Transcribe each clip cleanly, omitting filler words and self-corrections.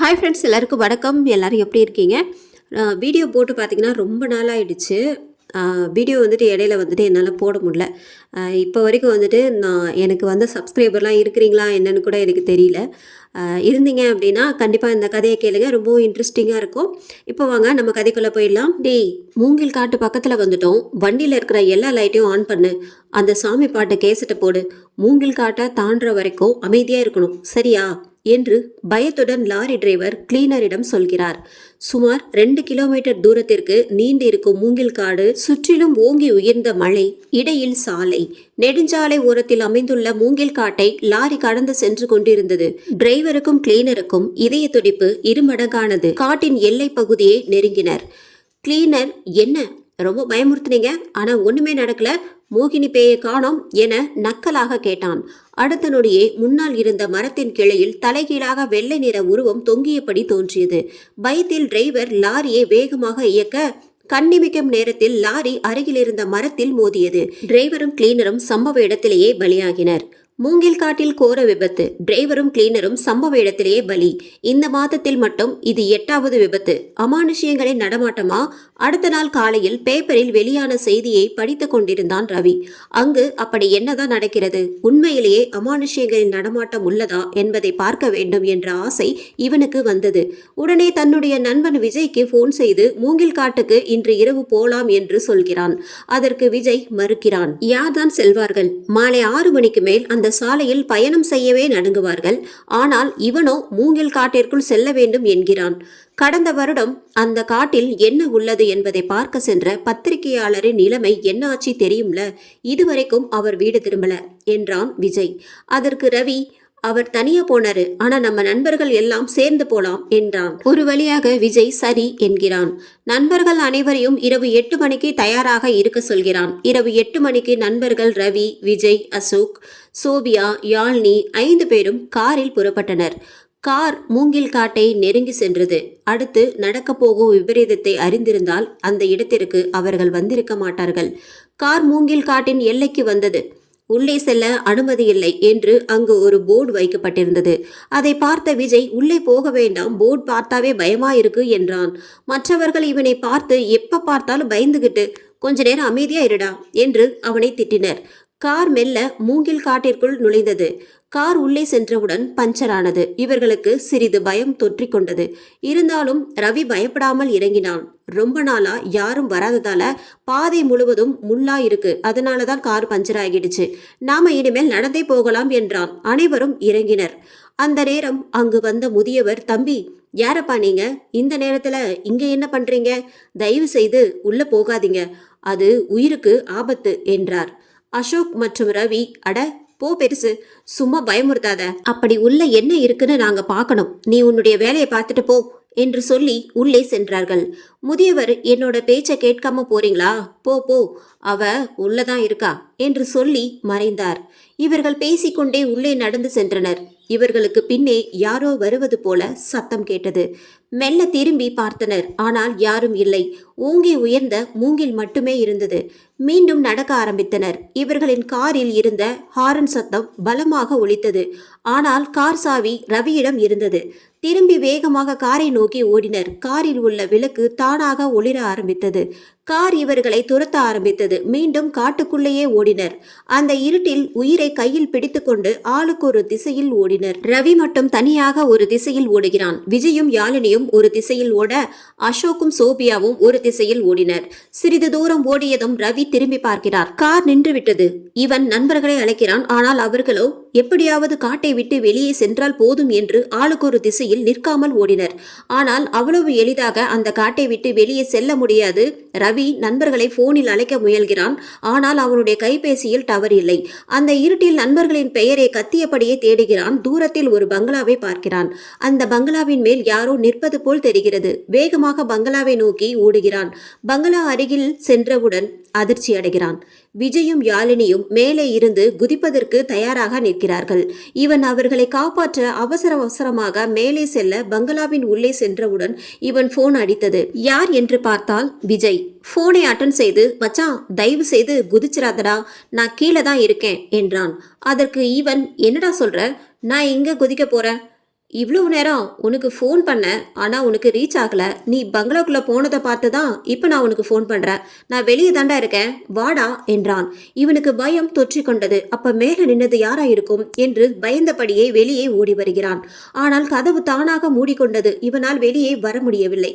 Hi friends, எல்லாருக்கும் வணக்கம். எல்லோரும் எப்படி இருக்கீங்க? வீடியோ போட்டு பார்த்தீங்கன்னா ரொம்ப நாளாகிடுச்சு. வீடியோ வந்துட்டு இடையில வந்துட்டு என்னால் போட முடியல. இப்போ வரைக்கும் வந்துட்டு எனக்கு வந்து சப்ஸ்கிரைபர்லாம் இருக்கிறீங்களா என்னன்னு கூட எனக்கு தெரியல. இருந்தீங்க அப்படின்னா கண்டிப்பாக இந்த கதையை கேளுங்க, ரொம்பவும் இன்ட்ரெஸ்டிங்காக இருக்கும். இப்போ வாங்க நம்ம கதைக்குள்ளே போயிடலாம். டேய், மூங்கில் காட்டு பக்கத்தில் வந்துட்டோம். வண்டியில் இருக்கிற எல்லா லைட்டையும் ஆன் பண்ணு. அந்த சாமி பாட்டை கேசட்டை போடு. மூங்கில் காட்டை தாண்டுற வரைக்கும் அமைதியாக இருக்கணும், சரியா என்று பயத்துடன் லாரி டிரைவர் கிளீனரிடம் சொல்கிறார். சுமார் 2 கிலோமீட்டர் தூரத்திற்கு நீண்டிருக்கும் மூங்கில் காடு, சுற்றிலும் ஓங்கி உயர்ந்த மலை, இடையில் சாலை. நெடுஞ்சாலை ஓரத்தில் அமைந்துள்ள மூங்கில் காட்டை லாரி கடந்து சென்று கொண்டிருந்தது. டிரைவருக்கும் கிளீனருக்கும் இதய துடிப்பு இருமடங்கானது. காட்டின் எல்லை பகுதியை நெருங்கினர். கிளீனர், என்ன ரொம்ப பயமுறுத்துனீங்க, ஆனா ஒண்ணுமே நடக்கல, மோகினி பேயை காணோம் என நக்கலாக கேட்டான். அடுத்த நொடியே முன்னால் இருந்த மரத்தின் கிளையில் தலைகீழாக வெள்ளை நிற உருவம் தொங்கியபடி தோன்றியது. பயத்தில் டிரைவர் லாரியை வேகமாக இயக்க கண்ணிமிக்கும் நேரத்தில் லாரி அருகில் இருந்த மரத்தில் மோதியது. டிரைவரும் கிளீனரும் சம்பவ இடத்திலேயே பலியாகினர். மூங்கில் காட்டில் கோர விபத்து. டிரைவரும் கிளீனரும் சம்பவ இடத்திலேயே பலி. இந்த மாதத்தில் மட்டும் இது 8வது விபத்து. அமானுஷியங்களின் நடமாட்டமா? அடுத்த நாள் காலையில் பேப்பரில் வெளியான செய்தியை படித்துக் கொண்டிருந்தான் ரவி. அங்கு அப்படி என்னதான் நடக்கிறது? உண்மையிலேயே அமானுஷியங்களின் நடமாட்டம் உள்ளதா என்பதை பார்க்க வேண்டும் என்ற ஆசை இவனுக்கு வந்தது. உடனே தன்னுடைய நண்பன் விஜய்க்கு போன் செய்து மூங்கில் காட்டுக்கு இன்று இரவு போலாம் என்று சொல்கிறான். அதற்கு விஜய் மறுக்கிறான். யார்தான் செல்வார்கள்? மாலை 6 மணிக்கு மேல் அந்த சாலையில் பயணம் செய்யவே நடுங்குவார்கள். ஆனால் இவனோ மூங்கில் காட்டிற்குள் செல்ல வேண்டும் என்கிறான். கடந்த வருடம் அந்த காட்டில் என்ன உள்ளது என்பதை பார்க்க சென்ற பத்திரிகையாளரின் நிலைமை என்ன ஆச்சு தெரியும்ல, இதுவரைக்கும் அவர் வீடு திரும்பல என்றான் விஜய். அதற்கு ரவி, அவர் தனியா போனாரு, ஆனா நம்ம நண்பர்கள் எல்லாம் சேர்ந்து போலாம் என்றான். ஒரு வழியாக விஜய் சரி என்கிறான். நண்பர்கள் அனைவரையும் இரவு 8 மணிக்கு தயாராக இருக்க சொல்கிறான். இரவு 8 மணிக்கு நண்பர்கள் ரவி, விஜய், அசோக், சோபியா, யாழ்னி 5 பேரும் காரில் புறப்பட்டனர். கார் மூங்கில் காட்டை நெருங்கி சென்றது. அடுத்து நடக்க போகும் விபரீதத்தை அறிந்திருந்தால் அந்த இடத்திற்கு அவர்கள் வந்திருக்க மாட்டார்கள். கார் மூங்கில் காட்டின் எல்லைக்கு வந்தது. உள்ளே செல்ல அனுமதி இல்லை என்று அங்கு ஒரு போர்டு வைக்கப்பட்டிருந்தது. அதை பார்த்த விஜய், உள்ளே போக வேண்டாம், போர்டு பார்த்தாவே பயமா இருக்கு என்றான். மற்றவர்கள் இவனை பார்த்து எப்ப பார்த்தாலும் பயந்துகிட்டு கொஞ்ச நேரம் அமைதியா இருடா என்று அவனை திட்டினர். கார் மெல்ல மூங்கில் காட்டிற்குள் நுழைந்தது. கார் உள்ளே சென்றவுடன் பஞ்சர் ஆனது. இவர்களுக்கு சிறிது பயம் தொற்றிக் கொண்டது. இருந்தாலும் ரவி பயப்படாமல் இறங்கினான். ரொம்ப நாளா யாரும் வராததால பாதை முழுவதும் முள்ளா இருக்கு, அதனாலதான் கார் பஞ்சர் ஆகிடுச்சு, நாம இனிமேல் நடந்தே போகலாம் என்றான். அனைவரும் இறங்கினர். அந்த நேரம் அங்கு வந்த முதியவர், தம்பி, யாரப்பா நீங்க? இந்த நேரத்துல இங்க என்ன பண்றீங்க? தயவு செய்து உள்ள போகாதீங்க, அது உயிருக்கு ஆபத்து என்றார். அசோக் மற்றும் ரவி, அட போ பெருசு, சும்மா பயமுறுத்தாத, அப்படி உள்ள என்ன இருக்குன்னு நாங்க பார்க்கணும், நீ உன்னுடைய வேலையை பார்த்துட்டு போ என்று சொல்லி உள்ளே சென்றார்கள். முதியவர், என்னோட பேச்சை கேட்காம போறீங்களா? போ போ, அவ உள்ளதான் இருக்கா என்று சொல்லி மறைந்தார். இவர்கள் பேசிக்கொண்டே உள்ளே நடந்து சென்றனர். இவர்களுக்கு பின்னே யாரோ வருவது போல சத்தம் கேட்டது. மெல்ல திரும்பி பார்த்தனர். ஆனால் யாரும் இல்லை. ஓங்கி உயர்ந்த மூங்கில் மட்டுமே இருந்தது. மீண்டும் நடக்க ஆரம்பித்தனர். இவர்களின் காரில் இருந்த ஹாரன் சத்தம் பலமாக ஒலித்தது. ஆனால் கார் சாவி ரவியிடம் இருந்தது. திரும்பி வேகமாக காரை நோக்கி ஓடினர். காரில் உள்ள விளக்கு தானாக ஒளிர ஆரம்பித்தது. கார் இவர்களை துரத்த ஆரம்பித்தது. மீண்டும் காட்டுக்குள்ளேயே ஓடினர். அந்த இருட்டில் உயிரை கையில் பிடித்துக்கொண்டு ஆளுக்கு ஒரு திசையில் ஓடினர். ரவி மட்டும் தனியாக ஒரு திசையில் ஓடுகிறான். விஜயும் யாழினியும் ஒரு திசையில் ஓட, அசோக்கும் சோபியாவும் ஒரு திசையில் ஓடினர். சிறிது தூரம் ஓடியதும் ரவி திரும்பி பார்க்கிறார். கார் நின்றுவிட்டது. இவன் நண்பர்களை அழைக்கிறான். ஆனால் அவர்களோ எப்படியாவது காட்டை விட்டு வெளியே சென்றால் போதும் என்று ஆளுக்கு ஒரு திசையில் நிற்காமல் ஓடினர். ஆனால் அவ்வளவு எளிதாக அந்த காட்டை விட்டு வெளியே செல்ல முடியாது. ரவி நண்பர்களை போனில் அழைக்க முயல்கிறான். ஆனால் அவனுடைய கைபேசியில் டவர் இல்லை. அந்த இருட்டில் நண்பர்களின் பெயரை கத்தியபடியே தேடுகிறான். தூரத்தில் ஒரு பங்களாவை பார்க்கிறான். அந்த பங்களாவின் மேல் யாரோ நிற்பது போல் தெரிகிறது. வேகமாக பங்களாவை நோக்கி ஓடுகிறான். பங்களா அருகில் சென்றவுடன் அதிர்ச்சி அடைகிறான். விஜயும் யாழினியும் மேலே இருந்து குதிப்பதற்கு தயாராக நிற்கிறார்கள். இவன் அவர்களை காப்பாற்ற அவசர அவசரமாக மேலே செல்ல பங்களாவின் உள்ளே சென்றவுடன் இவன் போன் அடித்தது. யார் என்று பார்த்தால் விஜய். போனை அட்டன் செய்து, மச்சான் தயவு செய்து குதிச்சிராதடா, நான் கீழே தான் இருக்கேன் என்றான். அதற்கு இவன், என்னடா சொல்ற, நான் எங்க குதிக்க போறேன், இவ்வளவு நேரம் உனக்கு ஃபோன் பண்ணேன், ஆனா உனக்கு ரீச் ஆகல. நீ பங்களாக்குள்ள போனதை பார்த்து தான் இப்போ நான் உனக்கு ஃபோன் பண்றேன். நான் வெளியே தாண்டா இருக்கேன், வாடா என்றான். இவனுக்கு பயம் தொற்றிக் கொண்டது. அப்ப மேல நின்னது யாரா இருக்கும் என்று பயந்தபடியே வெளியே ஓடி வருகிறான். ஆனால் கதவு தானாக மூடிக்கொண்டது. இவனால் வெளியே வர முடியவில்லை.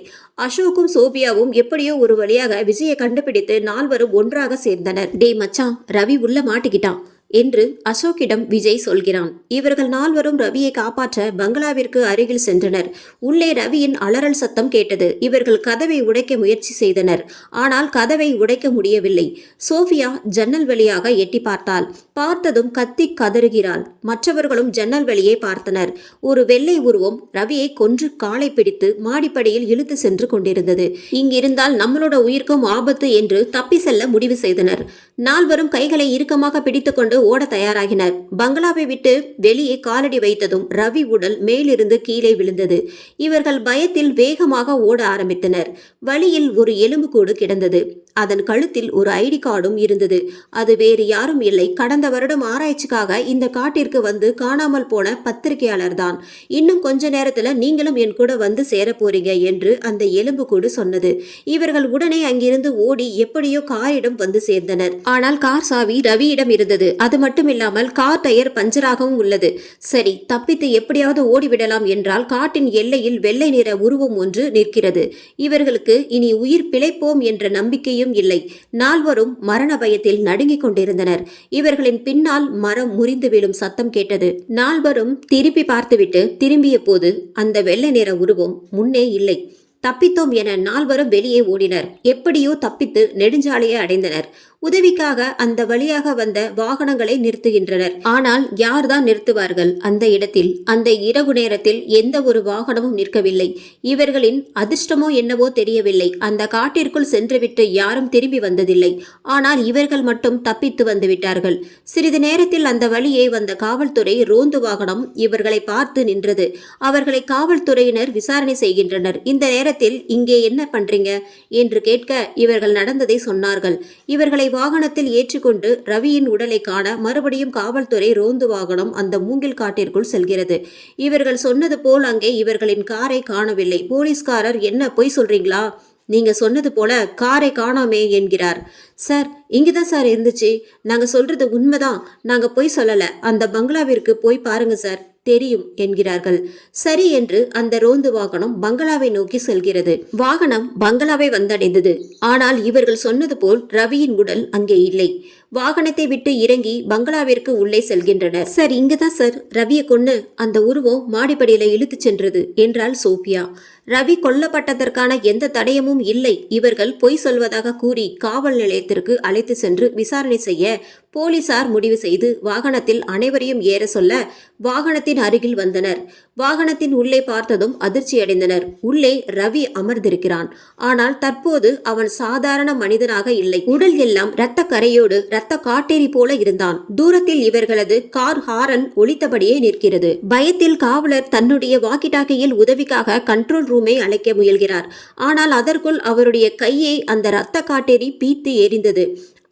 அசோக்கும் சோபியாவும் எப்படியோ ஒரு வழியாக விஜயை கண்டுபிடித்து நால்வரும் ஒன்றாக சேர்ந்தனர். டேய் மச்சான், ரவி உள்ள மாட்டிக்கிட்டான் என்று அசோக்கிடம் விஜய் சொல்கிறான். இவர்கள் நால்வரும் ரவியை காப்பாற்ற பங்களாவிற்கு அருகில் சென்றனர். உள்ளே ரவியின் அலறல் சத்தம் கேட்டது. இவர்கள் கதவை உடைக்க முயற்சி செய்தனர். ஆனால் கதவை உடைக்க முடியவில்லை. சோஃபியா ஜன்னல் வழியாக எட்டி பார்த்தாள். பார்த்ததும் கத்தி கதறுகிறாள். மற்றவர்களும் ஜன்னல் வழியே பார்த்தனர். ஒரு வெள்ளை உருவம் ரவியை கொன்று காலை பிடித்து மாடிப்படியில் இழுத்து சென்று கொண்டிருந்தது. இங்கிருந்தால் நம்மளோட உயிர்க்கும் ஆபத்து என்று தப்பி செல்ல முடிவு செய்தனர். நால்வரும் கைகளை இறுக்கமாக பிடித்துக்கொண்டு ஓட தயாராகினர். பங்களாவை விட்டு வெளியே காலடி வைத்ததும் ரவி உடல் மேலிருந்து கீழே விழுந்தது. இவர்கள் பயத்தில் வேகமாக ஓட ஆரம்பித்தனர். வழியில் ஒரு எலும்புக்கூடு கிடந்தது. அதன் கழுத்தில் ஒரு ஐடி கார்டும் இருந்தது. அது வேறு யாரும் இல்லை, கடந்த வருடம் ஆராய்ச்சிக்காக இந்த காட்டிற்கு வந்து காணாமல் போன பத்திரிகையாளர் தான். இன்னும் கொஞ்ச நேரத்துல நீங்களும் என் கூட வந்து சேர போறீங்க என்று அந்த எலும்புக்கூடு சொன்னது. இவர்கள் உடனே அங்கிருந்து ஓடி எப்படியோ காரிடம் வந்து சேர்ந்தனர். ஆனால் கார் சாவி ரவியிடம் இருந்தது. அது மட்டுமில்லாமல் கார் டயர் பஞ்சராகவும் உள்ளது. சரி, தப்பித்து எப்படியாவது ஓடிவிடலாம் என்றால் காட்டின் எல்லையில் வெள்ளை நிற உருவம் ஒன்று நிற்கிறது. இவர்களுக்கு இனி உயிர் பிழைப்போம் என்ற நம்பிக்கையும் இல்லை. நால்வரும் மரண பயத்தில் நடுங்கிக் கொண்டிருந்தனர். இவர்களின் பின்னால் மரம் முறிந்து விழும் சத்தம் கேட்டது. நால்வரும் திருப்பி பார்த்துவிட்டு திரும்பிய போது அந்த வெள்ளை நிற உருவம் முன்னே இல்லை. தப்பித்தோம் என நால்வரும் வெளியே ஓடினர். எப்படியோ தப்பித்து நெடுஞ்சாலையை அடைந்தனர். உதவிக்காக அந்த வழியாக வந்த வாகனங்களை நிறுத்துகின்றனர். ஆனால் யார்தான் நிறுத்துவார்கள் அந்த இடத்தில்? அந்த இரவு நேரத்தில் எந்த ஒரு வாகனமும் நிற்கவில்லை. இவர்களின் அதிர்ஷ்டமோ என்னவோ தெரியவில்லை. அந்த காட்டிற்குள் சென்றுவிட்டு யாரும் திரும்பி வந்ததில்லை. ஆனால் இவர்கள் மட்டும் தப்பித்து வந்து விட்டார்கள். சிறிது நேரத்தில் அந்த வழியே வந்த காவல்துறை ரோந்து வாகனம் இவர்களை பார்த்து நின்றது. அவர்களை காவல்துறையினர் விசாரணை செய்கின்றனர். இந்த நேரத்தில் இங்கே என்ன பண்றீங்க என்று கேட்க இவர்கள் நடந்ததை சொன்னார்கள். இவர்களை வாகனத்தில் ஏற்றிக்கொண்டு ரவியின் உடலை காண மறுபடியும் காவல்துறை ரோந்து வாகனம் அந்த மூங்கில் காட்டிற்குள் செல்கிறது. இவர்கள் சொன்னது போல் அங்கே இவர்களின் காரை காணவில்லை. போலீஸ்காரர், என்ன பொய் சொல்றீங்களா? நீங்க சொன்னது போல காரை காணாமே என்கிறார். சார், இங்கதான் சார் இருந்துச்சு. நாங்க சொல்றது உண்மைதான், நாங்க பொய் சொல்லல. அந்த பங்களாவிற்கு போய் பாருங்க சார், தெரியும் என்கிறார்கள். சரி என்று அந்த ரோந்து வாகனம் பங்களாவை நோக்கி செல்கிறது. வாகனம் பங்களாவை வந்தடைந்தது. ஆனால் இவர்கள் சொன்னது போல் ரவியின் உடல் அங்கே இல்லை. வாகனத்தை விட்டு இறங்கி பங்களாவிற்கு உள்ளே செல்கின்றனர். சார், இங்கதான் சார் ரவியை கொன்னு அந்த உருவம் மாடிப்படியில இழுத்து சென்றது என்றாள் சோபியா. ரவி கொல்லப்பட்டதற்கான எந்த தடயமும் இல்லை. இவர்கள் பொய் சொல்வதாக கூறி காவல் நிலையத்திற்கு அழைத்து சென்று விசாரணை செய்ய போலீசார் முடிவு செய்து வாகனத்தில் அனைவரையும் ஏற சொல்ல வாகனத்தின் அருகில் வந்தனர். வாகனத்தின் உள்ளே பார்த்ததும் அதிர்ச்சியடைந்தனர். உள்ளே ரவி அமர்ந்திருக்கிறான். ஆனால் தற்போது அவன் சாதாரண மனிதனாக இல்லை. உடல் எல்லாம் இரத்த கரையோடு இரத்த காட்டேரி போல இருந்தான். தூரத்தில் இவர்களது கார் ஹாரன் ஒலித்தபடியே நிற்கிறது. பயத்தில் காவலர் தன்னுடைய வாக்கிடாக்கியில் உதவிக்காக கண்ட்ரோல் ரூமை அழைக்க முயல்கிறார். ஆனால் அதற்குள் அவருடைய கையை அந்த இரத்த காட்டேரி பீத்து எரிந்தது.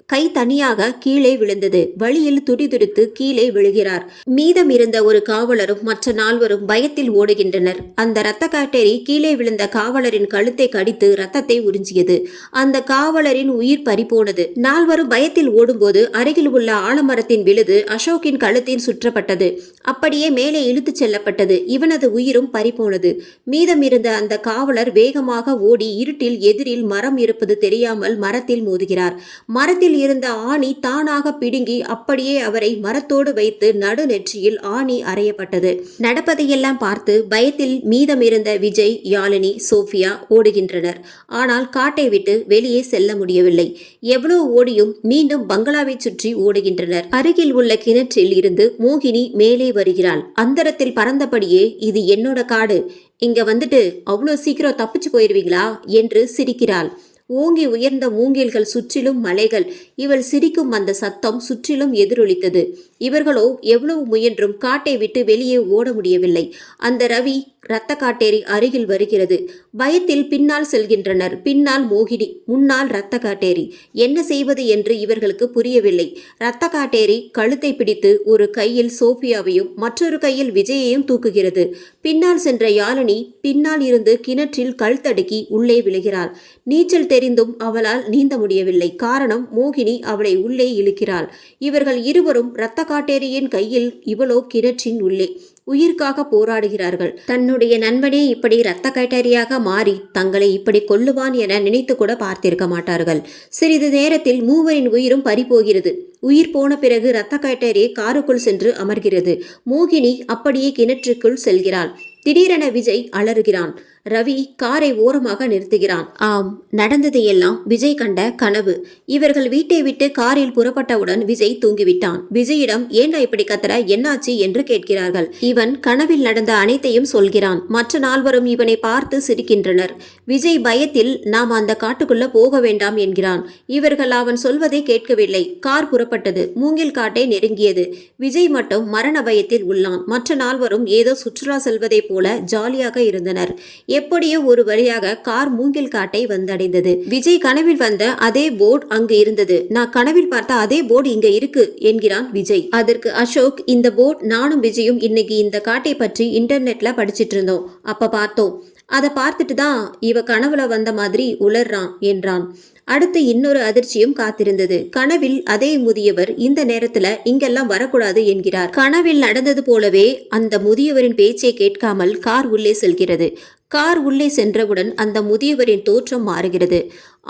கை தனியாக கீழே விழுந்தது. வழியில் துடிதுடித்து கீழே விழுகிறார். மீதம் இருந்த ஒரு காவலரும் மற்ற நால்வரும் பயத்தில் ஓடுகின்றனர். அந்த இரத்த காட்டேரி கீழே விழுந்த காவலரின் கழுத்தை கடித்து ரத்தத்தை உறிஞ்சியது. அந்த காவலரின் உயிர் பறிபோனது. நால்வரும் பயத்தில் ஓடும்போது அருகில் உள்ள ஆலமரத்தின் விழுது அசோக்கின் கழுத்தில் சுற்றப்பட்டது. அப்படியே மேலே இழுத்துச் செல்லப்பட்டது. இவனது உயிரும் பறிபோனது. மீதம் இருந்த அந்த காவலர் வேகமாக ஓடி இருட்டில் எதிரில் மரம் இருப்பது தெரியாமல் மரத்தில் மோதுகிறார். மரத்தில் இருந்த ஆணி தானாக பிடுங்கி அப்படியே அவரை மரத்தோடு வைத்து நடுநெற்றியில் ஆணி அறையப்பட்டது. நடப்பதையெல்லாம் பார்த்து பயத்தில் மீதமிருந்த விஜய், யாழினி, சோஃபியா ஓடுகின்றனர். ஆனால் காட்டை விட்டு வெளியே செல்ல முடியவில்லை. எவ்வளவு ஓடியும் மீண்டும் பங்களாவை சுற்றி ஓடுகின்றனர். அருகில் உள்ள கிணற்றில் இருந்து மோகினி மேலே வருகிறாள். அந்தரத்தில் பறந்தபடியே, இது என்னோட காடு, இங்க வந்துட்டு அவ்வளோ சீக்கிரம் தப்பிச்சு போயிருவீங்களா என்று சிரிக்கிறாள். ஓங்கி உயர்ந்த மூங்கில்கள், சுற்றிலும் மலைகள். இவள் சிரிக்கும் அந்த சத்தம் சுற்றிலும் எதிரொலித்தது. இவர்களோ எவ்வளவு முயன்றும் காட்டை விட்டு வெளியே ஓட முடியவில்லை. அந்த ரவி இரத்த காட்டேரி அருகில் வருகிறது. பயத்தில் பின்னால் செல்கின்றனர். பின்னால் மோகினி, முன்னால் இரத்த காட்டேரி. என்ன செய்வது என்று இவர்களுக்கு புரியவில்லை. இரத்த காட்டேரி கழுத்தை பிடித்து ஒரு கையில் சோபியாவையும் மற்றொரு கையில் விஜயையும் தூக்குகிறது. பின்னால் சென்ற யாழினி பின்னால் இருந்து கிணற்றில் கல் தடுக்கி உள்ளே விழுகிறாள். நீச்சல் தெரிந்தும் அவளால் நீந்த முடியவில்லை. காரணம், மோகினி அவளை உள்ளே இழுக்கிறாள். இவர்கள் இருவரும் இரத்த காட்டேரியின் கையில், இவளோ கிணற்றின் உள்ளே உயிர்க்காக போராடுகிறார்கள். தன்னுடைய நண்பனே இப்படி இரத்த காட்டேரியாக மாறி தங்களை இப்படி கொல்லுவான் என நினைத்து கூட பார்த்திருக்க மாட்டார்கள். சிறிது நேரத்தில் மூவரின் உயிரும் பறிபோகிறது. உயிர் போன பிறகு இரத்த காட்டேரி காருக்குள் சென்று அமர்கிறது. மோகினி அப்படியே கிணற்றுக்குள் செல்கிறாள். திடீரென விஜய் அலறுகிறான். ரவி காரை ஓரமாக நிறுத்துகிறான். ஆம், நடந்தது எல்லாம் விஜய் கண்ட கனவு. இவர்கள் வீட்டை விட்டு காரில் புறப்பட்டவுடன் விஜய் தூங்கிவிட்டான். விஜயிடம் ஏண்டா இப்படி கத்துற, என்னாச்சு என்று கேட்கிறார்கள். இவன் கனவில் நடந்த அனைத்தையும் சொல்கிறான். மற்ற நால்வரும் இவனை பார்த்து சிரிக்கின்றனர். விஜய் பயத்தில் நாம் அந்த காட்டுக்குள்ள போக வேண்டாம் என்கிறான். இவர்கள் அவன் சொல்வதை கேட்கவில்லை. கார் புறப்பட்டது. மூங்கில் காட்டை நெருங்கியது. விஜய் மட்டும் மரண பயத்தில் உள்ளான். மற்ற நால்வரும் ஏதோ சுற்றுலா செல்வதை போல ஜாலியாக இருந்தனர். எப்படியோ ஒரு வழியாக கார் மூங்கில் காட்டை வந்தடைந்தது. விஜய் கனவில் வந்த அதே போர்டு அங்கு இருந்தது. நான் கனவில் பார்த்த அதே போர்டு இங்க இருக்கு என்கிறான் விஜய். அதற்கு அசோக், இந்த போர்டு நானும் விஜயும் இன்னைக்கு இந்த காட்டை பற்றி இன்டர்நெட்ல படிச்சிட்டு இருந்தோம். அப்ப பார்த்தோம். அதை பார்த்துட்டு தான் இவ கனவுல வந்த மாதிரி உளர்றான் என்றான். அடுத்து இன்னொரு அதிர்ச்சியும் காத்திருந்தது. கனவில் அதே முதியவர் இந்த நேரத்துல இங்கெல்லாம் வரக்கூடாது என்கிறார். கனவில் நடந்தது போலவே அந்த முதியவரின் பேச்சை கேட்காமல் கார் உள்ளே செல்கிறது. கார் உள்ளே சென்றவுடன் அந்த முதியவரின் தோற்றம் மாறுகிறது.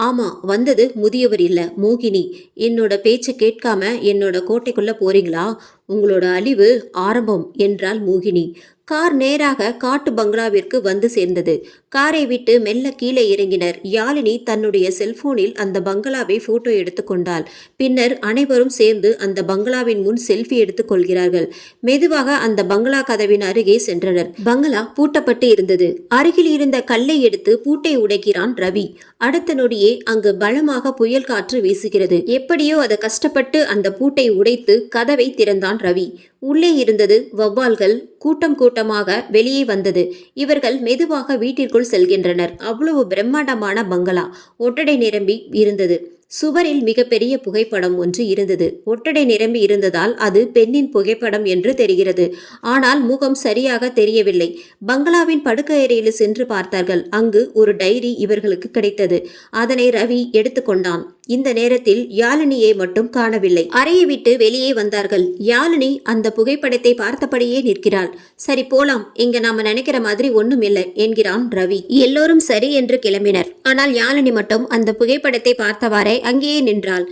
ஆமா, வந்தது முதியவர் இல்ல, மோகினி. என்னோட பேச்சை கேட்காம என்னோட கோட்டைக்குள்ள போறீங்களா? உங்களோட அழிவு ஆரம்பம் என்றாள் மோகினி. கார் நேராக காட்டு பங்களாவிற்கு வந்து சேர்ந்தது. காரை விட்டு மெல்ல கீழே இறங்கினர். யாழினி தன்னுடைய செல்போனில் அந்த பங்களாவை போட்டோ எடுத்துக்கொண்டாள். பின்னர் அனைவரும் சேர்ந்து அந்த பங்களாவின் முன் செல்ஃபி எடுத்துக் கொள்கிறார்கள். மெதுவாக அந்த பங்களா கதவின் அருகே சென்றனர். பங்களா பூட்டப்பட்டு இருந்தது. அருகில் இருந்த கல்லை எடுத்து பூட்டை உடைக்கிறான் ரவி. அடுத்த நொடியே அங்கு பலமாக புயல் காற்று வீசுகிறது. எப்படியோ அதை கஷ்டப்பட்டு அந்த பூட்டை உடைத்து கதவை திறந்தான் ரவி. உள்ளே இருந்தது வௌவால்கள். கூட்டம் கூட்டமாக வெளியே வந்தது. இவர்கள் மெதுவாக வீட்டிற்குள் செல்கின்றனர். அவ்வளவு பிரம்மாண்டமான பங்களா ஒட்டடை நிரம்பி இருந்தது. சுவரில் மிகப்பெரிய புகைப்படம் ஒன்று இருந்தது. ஒட்டடை நிரம்பி இருந்ததால் அது பெண்ணின் புகைப்படம் என்று தெரிகிறது. ஆனால் முகம் சரியாக தெரியவில்லை. பங்களாவின் படுக்கை அறையில் சென்று பார்த்தார்கள். அங்கு ஒரு டைரி இவர்களுக்கு கிடைத்தது. அதனை ரவி எடுத்துக்கொண்டான். இந்த நேரத்தில் யாழினியை மட்டும் காணவில்லை. அறையை விட்டு வெளியே வந்தார்கள். யாழினி அந்த புகைப்படத்தை பார்த்தபடியே நிற்கிறாள். சரி போலாம், இங்க நாம நினைக்கிற மாதிரி ஒண்ணும் இல்லை என்கிறான் ரவி. எல்லோரும் சரி என்று கிளம்பினர். ஆனால் யாழினி மட்டும் அந்த புகைப்படத்தை பார்த்தவாறே அங்கேயே நின்றாள்.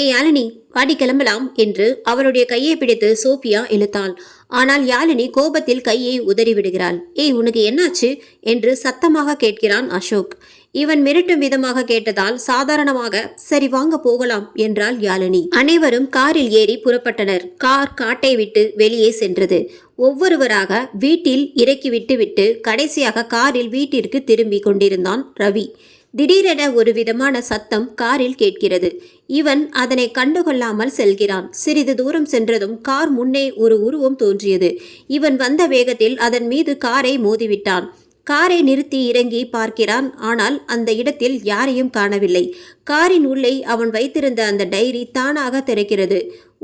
யாழினி, வாடி கிளம்பலாம் என்று அவளுடைய கையை பிடித்து சோபியா இழுத்தாள். ஆனால் யாழினி கோபத்தில் கையை உதறிவிடுகிறாள். உனக்கு என்னாச்சு என்று சத்தமாக கேட்கிறான் அசோக். இவன் மிரட்டும் விதமாக கேட்டதால் சாதாரணமாக சரி வாங்க போகலாம் என்றாள் யாழினி. அனைவரும் காரில் ஏறி புறப்பட்டனர். கார் காட்டை விட்டு வெளியே சென்றது. ஒவ்வொருவராக வீட்டில் இறக்கி விட்டு கடைசியாக காரில் வீட்டிற்கு திரும்பி கொண்டிருந்தான் ரவி. திடீரென ஒரு விதமான சத்தம் காரில் கேட்கிறது. இவன் அதனை கண்டுகொள்ளாமல் செல்கிறான். சிறிது தூரம் சென்றதும் கார் முன்னே ஒரு உருவம் தோன்றியது. இவன் வந்த வேகத்தில் அதன் மீது காரை மோதிவிட்டான். காரை நிறுத்தி இறங்கி பார்க்கிறான். ஆனால் அந்த இடத்தில் யாரையும் காணவில்லை. காரின் உள்ளே அவன் வைத்திருந்த அந்த டைரி தானாக திறக்கிறது.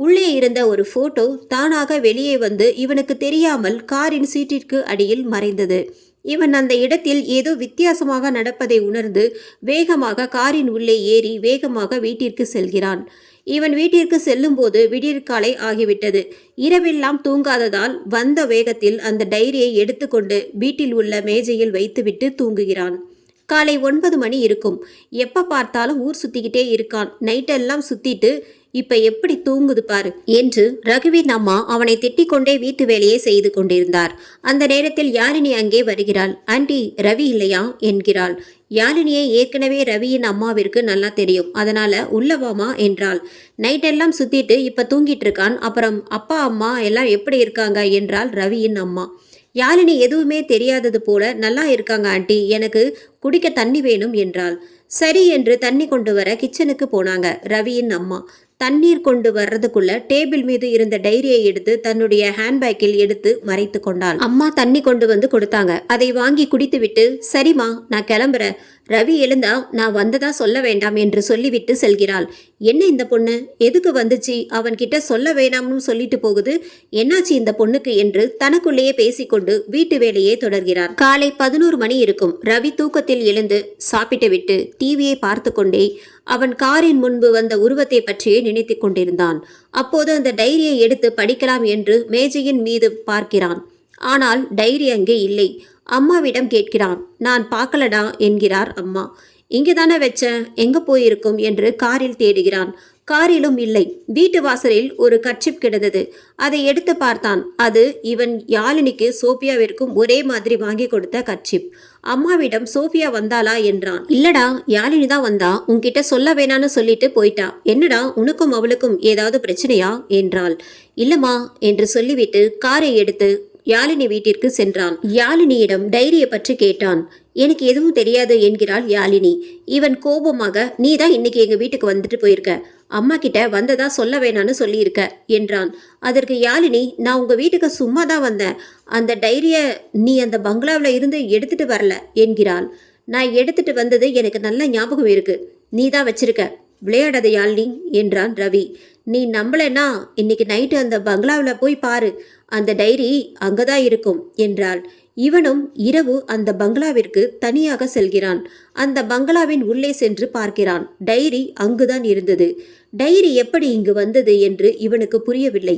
உள்ளே இருந்த ஒரு போட்டோ தானாக வெளியே வந்து இவனுக்கு தெரியாமல் காரின் சீட்டிற்கு அடியில் மறைந்தது. இவன் அந்த இடத்தில் ஏதோ வித்தியாசமாக நடப்பதை உணர்ந்து வேகமாக காரின் உள்ளே ஏறி வேகமாக வீட்டிற்கு செல்கிறான். இவன் வீட்டிற்கு செல்லும்போது விடியற்காலை ஆகிவிட்டது. இரவெல்லாம் தூங்காததால் வந்த வேகத்தில் அந்த டைரியை எடுத்துக்கொண்டு வீட்டில் உள்ள மேஜையில் வைத்துவிட்டு தூங்குகிறான். காலை 9 மணி இருக்கும். எப்ப பார்த்தாலும் ஊர் சுத்திக்கிட்டே இருக்கான். நைட்டெல்லாம் சுத்திட்டு இப்ப எப்படி தூங்குது பாரு என்று ரகுவின் அம்மா அவனை திட்டிக் கொண்டே வீட்டு வேலையை செய்து கொண்டிருந்தார். அந்த நேரத்தில் யாழினி அங்கே வருகிறாள். ஆண்டி, ரவி இல்லையா என்கிறாள். யாழினியை ஏற்கனவே ரவியின் அம்மாவிற்கு நல்லா தெரியும். அதனால உள்ளவாமா என்றாள். நைட்டெல்லாம் சுத்திட்டு இப்ப தூங்கிட்டு இருக்கான். அப்புறம் அப்பா அம்மா எல்லாம் எப்படி இருக்காங்க என்றாள் ரவியின் அம்மா. யாழினி எதுவுமே தெரியாதது போல நல்லா இருக்காங்க ஆண்டி, எனக்கு குடிக்க தண்ணி வேணும் என்றாள். சரி என்று தண்ணி கொண்டு வர கிச்சனுக்கு போனாங்க ரவியின் அம்மா. தண்ணீர் கொண்டு வர்றதுக்குள்ள டேபிள் மீது இருந்த டைரியை எடுத்து தன்னுடைய ஹேண்ட்பேக்கில் எடுத்து மறைத்து கொண்டாள். அம்மா தண்ணி கொண்டு வந்து கொடுத்தாங்க. அதை வாங்கி குடித்துவிட்டு, சரிம்மா நான் கிளம்புறேன், ரவி எழுந்தா நான் வந்ததா சொல்ல வேண்டாம் என்று சொல்லிவிட்டு செல்கிறாள். என்ன இந்த பொண்ணு எதுக்கு வந்துச்சு, அவன்கிட்ட சொல்ல வேணாம்னு சொல்லிட்டு போகுது, என்னாச்சு இந்த பொண்ணுக்கு என்று தனக்குள்ளேயே பேசிக்கொண்டு வீட்டு வேலையே தொடர்கிறார். காலை 11 மணி இருக்கும். ரவி தூக்கத்தில் எழுந்து சாப்பிட்டு விட்டு டிவியை பார்த்து கொண்டே அவன் காரின் முன்பு வந்த உருவத்தை பற்றியே நினைத்து கொண்டிருந்தான். அப்போது அந்த டைரியை எடுத்து படிக்கலாம் என்று மேஜையின் மீது பார்க்கிறான். ஆனால் டைரி அங்கே இல்லை. அம்மாவிடம் கேட்கிறான். நான் பார்க்கலடா என்கிறார் அம்மா. இங்கேதானே வச்சேன், எங்க போயிருக்கும் என்று காரில் தேடுகிறான். காரிலும் இல்லை. வீட்டு வாசலில் ஒரு கர்ச்சிப் கிடந்தது. அதை எடுத்து பார்த்தான். அது இவன் யாழினிக்கு சோபியாவிற்கும் ஒரே மாதிரி வாங்கி கொடுத்த கர்ச்சிப். அம்மாவிடம் சோபியா வந்தாளா என்றான். இல்லடா, யாழினி தான் வந்தா, உன்கிட்ட சொல்ல வேணான்னு சொல்லிட்டு போயிட்டா. என்னடா உனக்கும் அவளுக்கும் ஏதாவது பிரச்சனையா என்றாள். இல்லம்மா என்று சொல்லிவிட்டு காரை எடுத்து யாழினி வீட்டிற்கு சென்றான். யாழினியிடம் டைரியை பற்றி கேட்டான். எனக்கு எதுவும் தெரியாது என்கிறாள் யாழினி. இவன் கோபமாக, நீ தான் இன்னைக்கு எங்க வீட்டுக்கு வந்துட்டு போயிருக்க, அம்மா கிட்ட வந்ததா சொல்ல வேணான்னு சொல்லியிருக்க என்றான். அதற்கு யாழினி, நான் உங்க வீட்டுக்கு சும்மா தான் வந்தேன், அந்த டைரிய நீ அந்த பங்களாவில் இருந்து எடுத்துட்டு வரல என்கிறாள். நான் எடுத்துட்டு வந்தது எனக்கு நல்ல ஞாபகம் இருக்கு, நீ தான் வச்சிருக்க, விளையாடாத யாழினி என்றான் ரவி. நீ நம்பலைன்னா இன்னைக்கு நைட்டு அந்த பங்களாவில் போய் பாரு, அந்த டைரி அங்கதான் இருக்கும் என்றாள். இவனும் இரவு அந்த பங்களாவிற்கு தனியாக செல்கிறான். அந்த பங்களாவின் உள்ளே சென்று பார்க்கிறான். டைரி அங்குதான் இருந்தது. டைரி எப்படி இங்கு வந்தது என்று இவனுக்கு புரியவில்லை.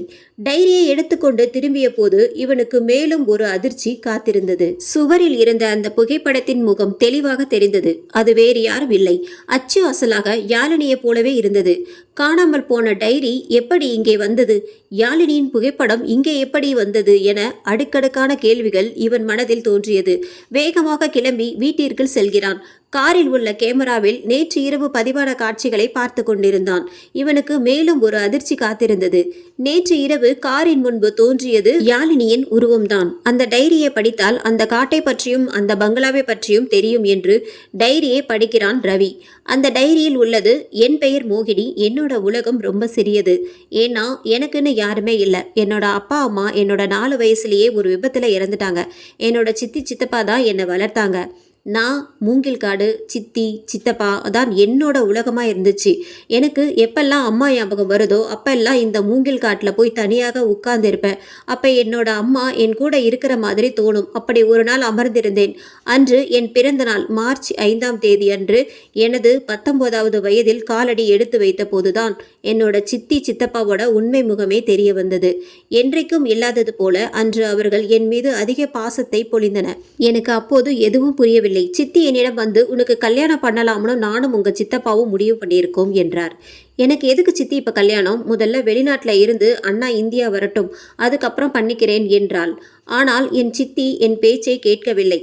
டைரியை எடுத்துக்கொண்டு திரும்பிய போது இவனுக்கு மேலும் ஒரு அதிர்ச்சி காத்திருந்தது. சுவரில் இருந்த அந்த புகைப்படத்தின் முகம் தெளிவாக தெரிந்தது. அது வேறு யாரும் இல்லை, அச்சு அசலாக யாழினியை போலவே இருந்தது. காணாமல் போன டைரி எப்படி இங்கே வந்தது, யாழினியின் புகைப்படம் இங்கே எப்படி வந்தது என அடுக்கடுக்கான கேள்விகள் இவன் மனதில் தோன்றியது. வேகமாக கிளம்பி வீட்டிற்குள் செல்கிறான். காரில் உள்ள கேமராவில் நேற்று இரவு பதிவான காட்சிகளை பார்த்து கொண்டிருந்தான். இவனுக்கு மேலும் ஒரு அதிர்ச்சி காத்திருந்தது. நேற்று இரவு காரின் முன்பு தோன்றியது யாழினியின் உருவம்தான். அந்த டைரியை படித்தால் அந்த காட்டை பற்றியும் அந்த பங்களாவை பற்றியும் தெரியும் என்று டைரியை படிக்கிறான் ரவி. அந்த டைரியில் உள்ளது, என் பெயர் மோகினி, என்னோட உலகம் ரொம்ப சிறியது, ஏன்னா எனக்குன்னு யாருமே இல்லை, என்னோட அப்பா அம்மா என்னோட 4 வயசுலேயே ஒரு விபத்தில் இறந்துட்டாங்க, என்னோட சித்தி சித்தப்பா தான் என்னை வளர்த்தாங்க, நான் மூங்கில் காடு, சித்தி சித்தப்பா தான் என்னோட உலகமாக இருந்துச்சு. எனக்கு எப்பெல்லாம் அம்மா ஞாபகம் வருதோ அப்பெல்லாம் இந்த மூங்கில் காட்டில் போய் தனியாக உட்கார்ந்திருப்பேன். அப்போ என்னோட அம்மா என் கூட இருக்கிற மாதிரி தோணும். அப்படி ஒரு நாள் அமர்ந்திருந்தேன். அன்று என் பிறந்த நாள் மார்ச் 5ஆம் தேதி அன்று எனது 19வது வயதில் காலடி எடுத்து வைத்த போதுதான் என்னோட சித்தி சித்தப்பாவோட உண்மை முகமே தெரிய வந்தது. என்றைக்கும் இல்லாதது போல அன்று அவர்கள் என் மீது அதிக பாசத்தை பொழிந்தனர். எனக்கு அப்போது எதுவும் புரியவில்லை. சித்தி என்னிடம் வந்து, உனக்கு கல்யாணம் பண்ணலாம்னு நானும் உங்க சித்தப்பாவும் முடிவு பண்ணியிருக்கோம் என்றார். எனக்கு எதுக்கு சித்தி இப்போ கல்யாணம், முதல்ல வெளிநாட்டில் இருந்து அண்ணா இந்தியா வரட்டும், அதுக்கப்புறம் பண்ணிக்கிறேன் என்றாள். ஆனால் என் சித்தி என் பேச்சை கேட்கவில்லை.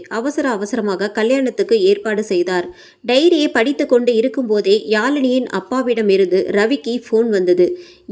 அவசரமாக கல்யாணத்துக்கு ஏற்பாடு செய்தார். டைரியை படித்து கொண்டு இருக்கும்போதே யாழினியின் அப்பாவிடம் இருந்து ரவிக்கு ஃபோன் வந்தது.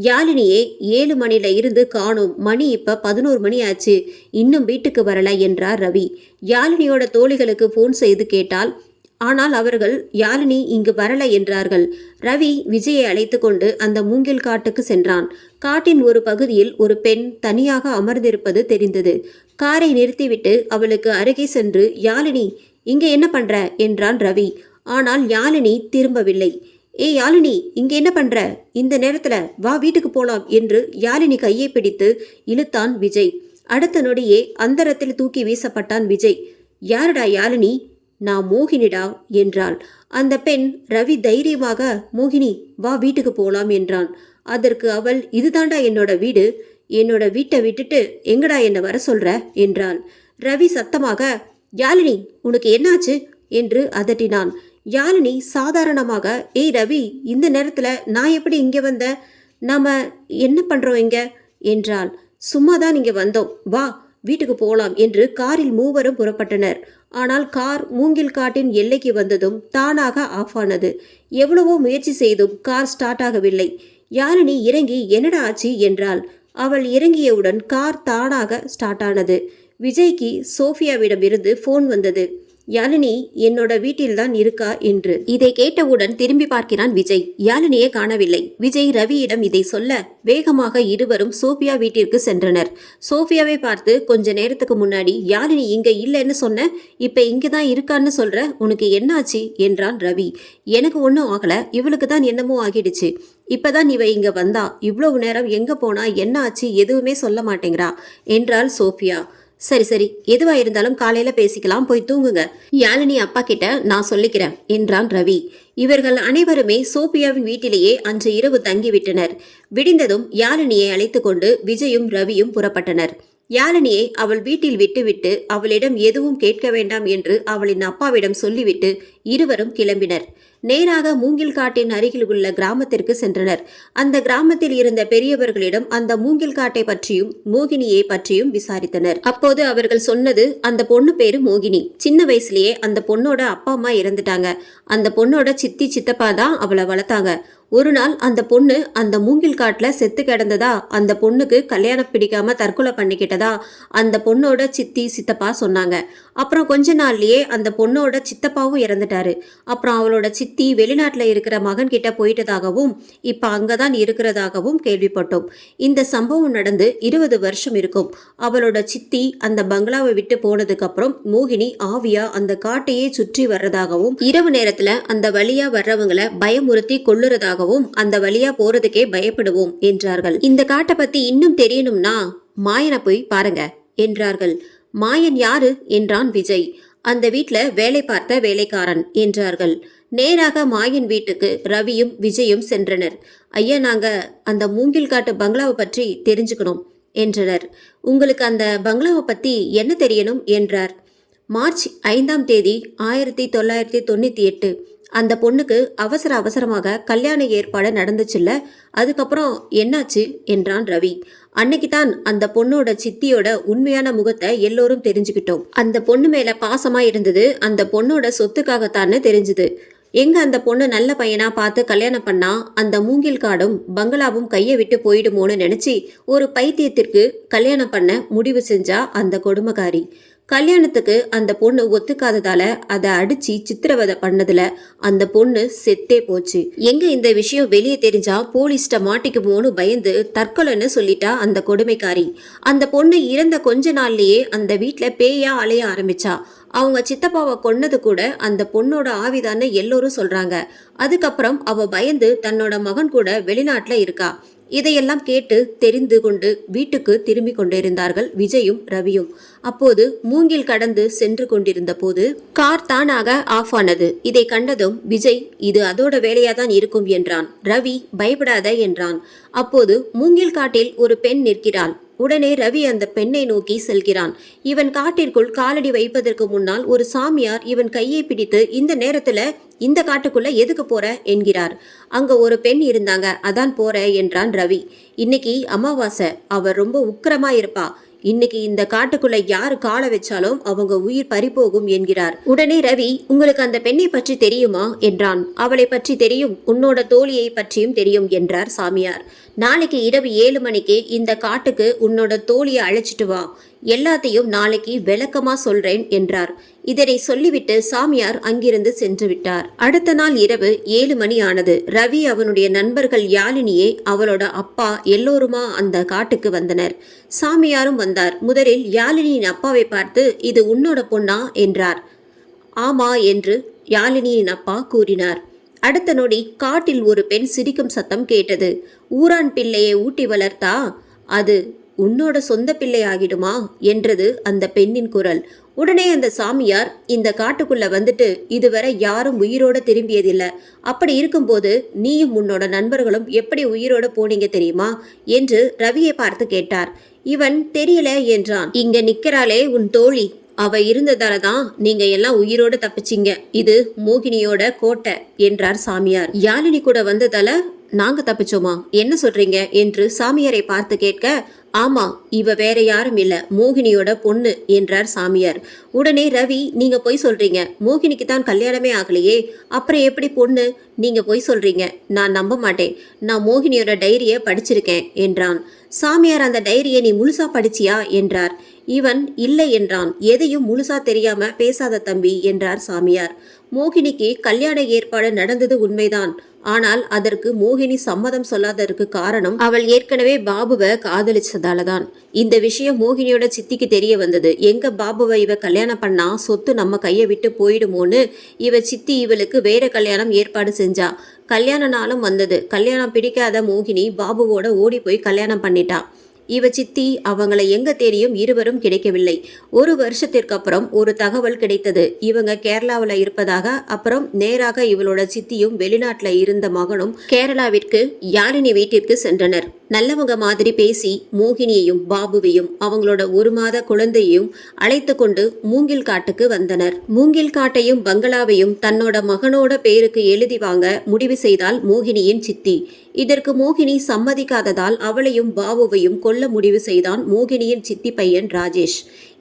யாழினியே 7 மணில இருந்து காணோம், மணி இப்போ 11 மணி ஆச்சு, இன்னும் வீட்டுக்கு வரல என்றார் ரவி. யாழினியோட தோழிகளுக்கு ஃபோன் செய்து கேட்டால், ஆனால் அவர்கள் யாழினி இங்கு வரல என்றார்கள். ரவி விஜயை அழைத்து கொண்டு அந்த மூங்கில் காட்டுக்கு சென்றான். காட்டின் ஒரு பகுதியில் ஒரு பெண் தனியாக அமர்ந்திருப்பது தெரிந்தது. காரை நிறுத்திவிட்டு அவளுக்கு அருகே சென்று, யாழினி இங்கே என்ன பண்ற என்றான் ரவி. ஆனால் யாழினி திரும்பவில்லை. ஏய் யாழினி, இங்கே என்ன பண்ற, இந்த நேரத்துல வா வீட்டுக்கு போலாம் என்று யாழினி கையை பிடித்து இழுத்தான் விஜய். அடுத்த நொடியே அந்தரத்தில் தூக்கி வீசப்பட்டான் விஜய். யாருடா யாழினி? நான் மோகினிடா என்றாள். அந்த பெண் ரவி தைரியமாக, மோகினி வா வீட்டுக்கு போலாம் என்றான். அதற்கு அவள், இதுதாண்டா என்னோட வீடு, என்னோட வீட்டை விட்டுட்டு எங்கடா என்னை வர சொல்ற என்றாள். ரவி சத்தமாக, யாழினி உனக்கு என்னாச்சு என்று அதட்டினான். யாழினி சாதாரணமாக, ஏய் ரவி, இந்த நேரத்துல நான் எப்படி இங்கே வந்த, நாம என்ன பண்றோம் இங்க என்றாள். சும்மாதான் இங்கே வந்தோம், வா வீட்டுக்கு போலாம் என்று காரில் மூவரும் புறப்பட்டனர். ஆனால் கார் மூங்கில் காட்டின் எல்லைக்கு வந்ததும் தானாக ஆஃப் ஆனது. எவ்வளவோ முயற்சி செய்தும் கார் ஸ்டார்ட் ஆகவில்லை. யாழினி இறங்கி என்னடா ஆச்சு என்றாள். அவள் இறங்கியவுடன் கார் தானாக ஸ்டார்ட் ஆனது. விஜய்க்கு சோஃபியாவிடமிருந்து ஃபோன் வந்தது. யாழினி என்னோட வீட்டில்தான் இருக்கா என்று. இதை கேட்டவுடன் திரும்பி பார்க்கிறான் விஜய். யாழினியே காணவில்லை. விஜய் ரவியிடம் இதை சொல்ல வேகமாக இருவரும் சோஃபியா வீட்டிற்கு சென்றனர். சோஃபியாவை பார்த்து கொஞ்ச நேரத்துக்கு முன்னாடி யாழினி இங்க இல்லைன்னு சொன்ன, இப்ப இங்கதான் இருக்கான்னு சொல்ற, உனக்கு என்னாச்சு என்றான் ரவி. எனக்கு ஒன்றும் ஆகல, இவளுக்கு தான் என்னமோ ஆகிடுச்சு. இப்பதான் இவ இங்க வந்தா, இவ்வளவு நேரம் எங்க போனா, என்ன ஆச்சு, எதுவுமே சொல்ல மாட்டேங்கிறா என்றாள் சோஃபியா. சரி சரி, எதுவா இருந்தாலும் காலையில பேசிக்கலாம், போய் தூங்குங்க. யாழினி அப்பா கிட்ட நான் சொல்லிக்கிறேன் என்றான் ரவி. இவர்கள் அனைவருமே சோபியாவின் வீட்டிலேயே அன்று இரவு தங்கிவிட்டனர். விடிந்ததும் யாழினியை அழைத்து கொண்டு விஜயும் ரவியும் புறப்பட்டனர். யாழினியை அவள் வீட்டில் விட்டுவிட்டு அவளிடம் எதுவும் கேட்க வேண்டாம் என்று அவளின் அப்பாவிடம் சொல்லிவிட்டு இருவரும் கிளம்பினர். நேராக மூங்கில் காட்டின் அருகில் உள்ள கிராமத்திற்கு சென்றனர். அந்த கிராமத்தில் இருந்த பெரியவர்களிடம் அந்த மூங்கில் காட்டை பற்றியும் மோகினியை பற்றியும் விசாரித்தனர். அப்போது அவர்கள் சொன்னது, அந்த பொண்ணு பேரு மோகினி. சின்ன வயசுலயே அந்த பொண்ணோட அப்பா அம்மா இறந்துட்டாங்க. அந்த பொண்ணோட சித்தி சித்தப்பா தான் அவளை வளர்த்தாங்க. ஒரு நாள் அந்த பொண்ணு அந்த மூங்கில் காட்டுல செத்து கிடந்ததா, அந்த பொண்ணுக்கு கல்யாணம் பிடிக்காம தற்கொலை பண்ணிக்கிட்டதா அந்த பொண்ணோட சித்தி சித்தப்பா சொன்னாங்க. அப்புறம் கொஞ்ச நாள்லயே அந்த பொண்ணோட சித்தப்பாவும் இறந்துட்டாரு. அப்புறம் அவளோட சித்தி வெளிநாட்டுல இருக்கிற மகன் கிட்ட போயிட்டதாகவும் இப்ப அங்கதான் இருக்கிறதாகவும் கேள்விப்பட்டோம். இந்த சம்பவம் நடந்து 20 வருஷம் இருக்கும். அவளோட சித்தி அந்த பங்களாவை விட்டு போனதுக்கு அப்புறம் மோகினி ஆவியா அந்த காட்டையே சுற்றி வர்றதாகவும், இரவு நேரத்துல அந்த வழியா வர்றவங்களை பயமுறுத்தி கொள்ளுறதாகவும், அந்த வழியா போறதுக்கே பயப்படுவோம் என்றார்கள். இந்த காட்டை பத்தி இன்னும் தெரியணும்னா மாயனை போய் பாருங்க என்றார்கள். மாயன் யாரு என்றான் விஜய். அந்த வீட்ல வேலை பார்த்த வேலைக்காரன் என்றார்கள். நேராக மாயன் வீட்டுக்கு ரவியும் விஜயும் சென்றனர். ஐயா, நாங்க அந்த மூங்கில் காட்டு பங்களாவை பற்றி தெரிஞ்சுக்கணும் என்றனர். உங்களுக்கு அந்த பங்களாவை பத்தி என்ன தெரியணும் என்றார். மார்ச் 5ஆம் தேதி 1998 அந்த பொண்ணுக்கு அவசரமாக கல்யாண ஏற்பாடு நடந்துச்சுல்ல, அதுக்கப்புறம் என்னாச்சு என்றான் ரவி. அன்னைக்கு தான் அந்த பொண்ணோட சித்தியோட உண்மையான முகத்தை எல்லோரும் தெரிஞ்சுக்கிட்டோம். அந்த பொண்ணு மேல பாசமா இருந்தது அந்த பொண்ணோட சொத்துக்காகத்தான்னு தெரிஞ்சுது. எங்க அந்த பொண்ணு நல்ல பையனா பார்த்து கல்யாணம் பண்ணா அந்த மூங்கில் காடும் பங்களாவும் கையை விட்டு போயிடுமோன்னு நினைச்சு ஒரு பைத்தியத்திற்கு கல்யாணம் பண்ண முடிவு செஞ்சா அந்த கொடுமைக்காரி. கல்யாணத்துக்கு அந்த பொண்ணு ஒத்துக்காததால அதை அடிச்சு சித்திரவதை பண்ணதுல அந்த பொண்ணு செத்தே போச்சு. எங்க இந்த விஷயம் வெளியே தெரிஞ்சா போலீஸ்ட மாட்டிக்குமோன்னு பயந்து தற்கொலைன்னு சொல்லிட்டா அந்த கொடுமைக்காரி. அந்த பொண்ணு இறந்த கொஞ்ச நாள்லயே அந்த வீட்டுல பேயா அலைய ஆரம்பிச்சா. அவங்க சித்தப்பாவை கொன்னது கூட அந்த பொண்ணோட ஆவிதான்னு எல்லோரும் சொல்றாங்க. அதுக்கப்புறம் அவ பயந்து தன்னோட மகன் கூட வெளிநாட்டுல இருக்கா. இதையெல்லாம் கேட்டு தெரிந்து கொண்டு வீட்டுக்கு திரும்பி கொண்டிருந்தார்கள் விஜயும் ரவியும். அப்போது மூங்கில் கடந்து சென்று கொண்டிருந்த போது கார் தானாக ஆஃப் ஆனது. இதை கண்டதும் விஜய், இது அதோட வேலையாதான் இருக்கும் என்றான். ரவி பயப்படாத என்றான். அப்போது மூங்கில் காட்டில் ஒரு பெண் நிற்கிறாள். உடனே ரவி அந்த பெண்ணை நோக்கி செல்கிறான். இவன் காட்டிற்குள் காலடி வைப்பதற்கு முன்னால் ஒரு சாமியார் இவன் கையை பிடித்து, இந்த நேரத்துல இந்த காட்டுக்குள்ள எதுக்கு போற என்கிறார். அங்க ஒரு பெண் இருந்தாங்க, அதான் போற என்றான் ரவி. இன்னைக்கு அமாவாசை, அவர் ரொம்ப உக்கிரமா இருப்பா. இன்னைக்கு இந்த காட்டுக்குள்ள யாரு காலை வச்சாலும் அவங்க உயிர் பறிபோகும் என்கிறார். உடனே ரவி, உங்களுக்கு அந்த பெண்ணை பற்றி தெரியுமா என்றான். அவளை பற்றி தெரியும், உன்னோட தோழியை பற்றியும் தெரியும் என்றார் சாமியார். நாளைக்கு இரவு 7 மணிக்கு இந்த காட்டுக்கு உன்னோட தோழியை அழைச்சிட்டு வா, எல்லாத்தையும் நாளைக்கு விளக்கமா சொல்றேன் என்றார். இதனை சொல்லிவிட்டு சாமியார் அங்கிருந்து சென்று விட்டார். அடுத்த நாள் இரவு 7 மணி ஆனது. ரவி, அவனுடைய நண்பர்கள், யாழினியே, அவளோட அப்பா எல்லோருமா அந்த காட்டுக்கு வந்தனர். சாமியாரும் வந்தார். முதலில் யாழினியின் அப்பாவை பார்த்து, இது உன்னோட பொண்ணா என்றார். ஆமா என்று யாழினியின் அப்பா கூறினார். அடுத்த நொடி காட்டில் ஒரு பெண் சிரிக்கும் சத்தம் கேட்டது. ஊரான் பிள்ளையை ஊட்டி வளர்த்தா அது உன்னோட சொந்த பிள்ளை ஆகிடுமா என்றது அந்த பெண்ணின் குரல். உடனே அந்த சாமியார், இந்த காட்டுக்குள்ள வந்துட்டு இதுவரை யாரும் உயிரோட திரும்பியதில்லை. அப்படி இருக்கும்போது நீயும் உன்னோட நண்பர்களும் எப்படி உயிரோட போனீங்க தெரியுமா என்று ரவியை பார்த்து கேட்டார். இவன் தெரியல என்றான். இங்க நிக்கிறாளே உன் தோழி, அவ இருந்ததால தான் நீங்க எல்லாம் உயிரோட தப்பிச்சிங்க. இது மோகினியோட கோட்டை என்றார் சாமியார். யாழினி கூட வந்ததால நாங்க தப்பிச்சோமா, என்ன சொல்றீங்க என்று சாமியாரை பார்த்து கேட்க, ஆமா, இவ வேற யாரும் இல்ல, மோகினியோட பொண்ணு என்றார் சாமியார். உடனே ரவி, நீங்க போய் சொல்றீங்க, மோகினிக்கு தான் கல்யாணமே ஆகலையே, அப்புறம் எப்படி பொண்ணு? நீங்க போய் சொல்றீங்க, நான் நம்ப மாட்டேன். நான் மோகினியோட டைரியை படிச்சிருக்கேன் என்றான். சாமியார், அந்த டைரியை நீ முழுசா படிச்சியா என்றார். இவன் இல்லை என்றான். எதையும் முழுசா தெரியாம பேசாத தம்பி என்றார் சாமியார். மோகினிக்கு கல்யாண ஏற்பாடு நடந்தது உண்மைதான். ஆனால் அதற்கு மோகினி சம்மதம் சொல்லாததற்கு காரணம் அவள் ஏற்கனவே பாபுவை காதலிச்சதாலதான். இந்த விஷயம் மோகினியோட சித்திக்கு தெரிய வந்தது. எங்க பாபுவை இவ கல்யாணம் பண்ணா சொத்து நம்ம கையை விட்டு போயிடுமோன்னு இவ சித்தி இவளுக்கு வேற கல்யாணம் ஏற்பாடு செஞ்சா. கல்யாண நாளும் வந்தது. கல்யாணம் பிடிக்காத மோகினி பாபுவோட ஓடி போய் கல்யாணம் பண்ணிட்டா. இவ சித்தி அவங்களை எங்க தேடியும் இருவரும் கிடைக்கவில்லை. ஒரு வருஷத்திற்கு அப்புறம் ஒரு தகவல் கிடைத்தது. இவங்க கேரளாவில் இருப்பதாக. அப்புறம் நேராக இவளோட சித்தியும் வெளிநாட்டில் இருந்த மகனும் கேரளாவிற்கு யாழினி வீட்டிற்கு சென்றனர். நல்லவங்க மாதிரி பேசி மோகினியையும் பாபுவையும் அவங்களோட 1 மாத குழந்தையையும் அழைத்து கொண்டு மூங்கில் காட்டுக்கு வந்தனர். மூங்கில் காட்டையும் பங்களாவையும் தன்னோட மகனோட பேருக்கு எழுதி வாங்க முடிவு செய்தால் மோகினியின் சித்தி. இதற்கு மோகினி சம்மதிக்காததால் அவளையும் பாபுவையும் கொல்ல முடிவு செய்தான் மோகினியின் சித்தி பையன் ராஜேஷ்.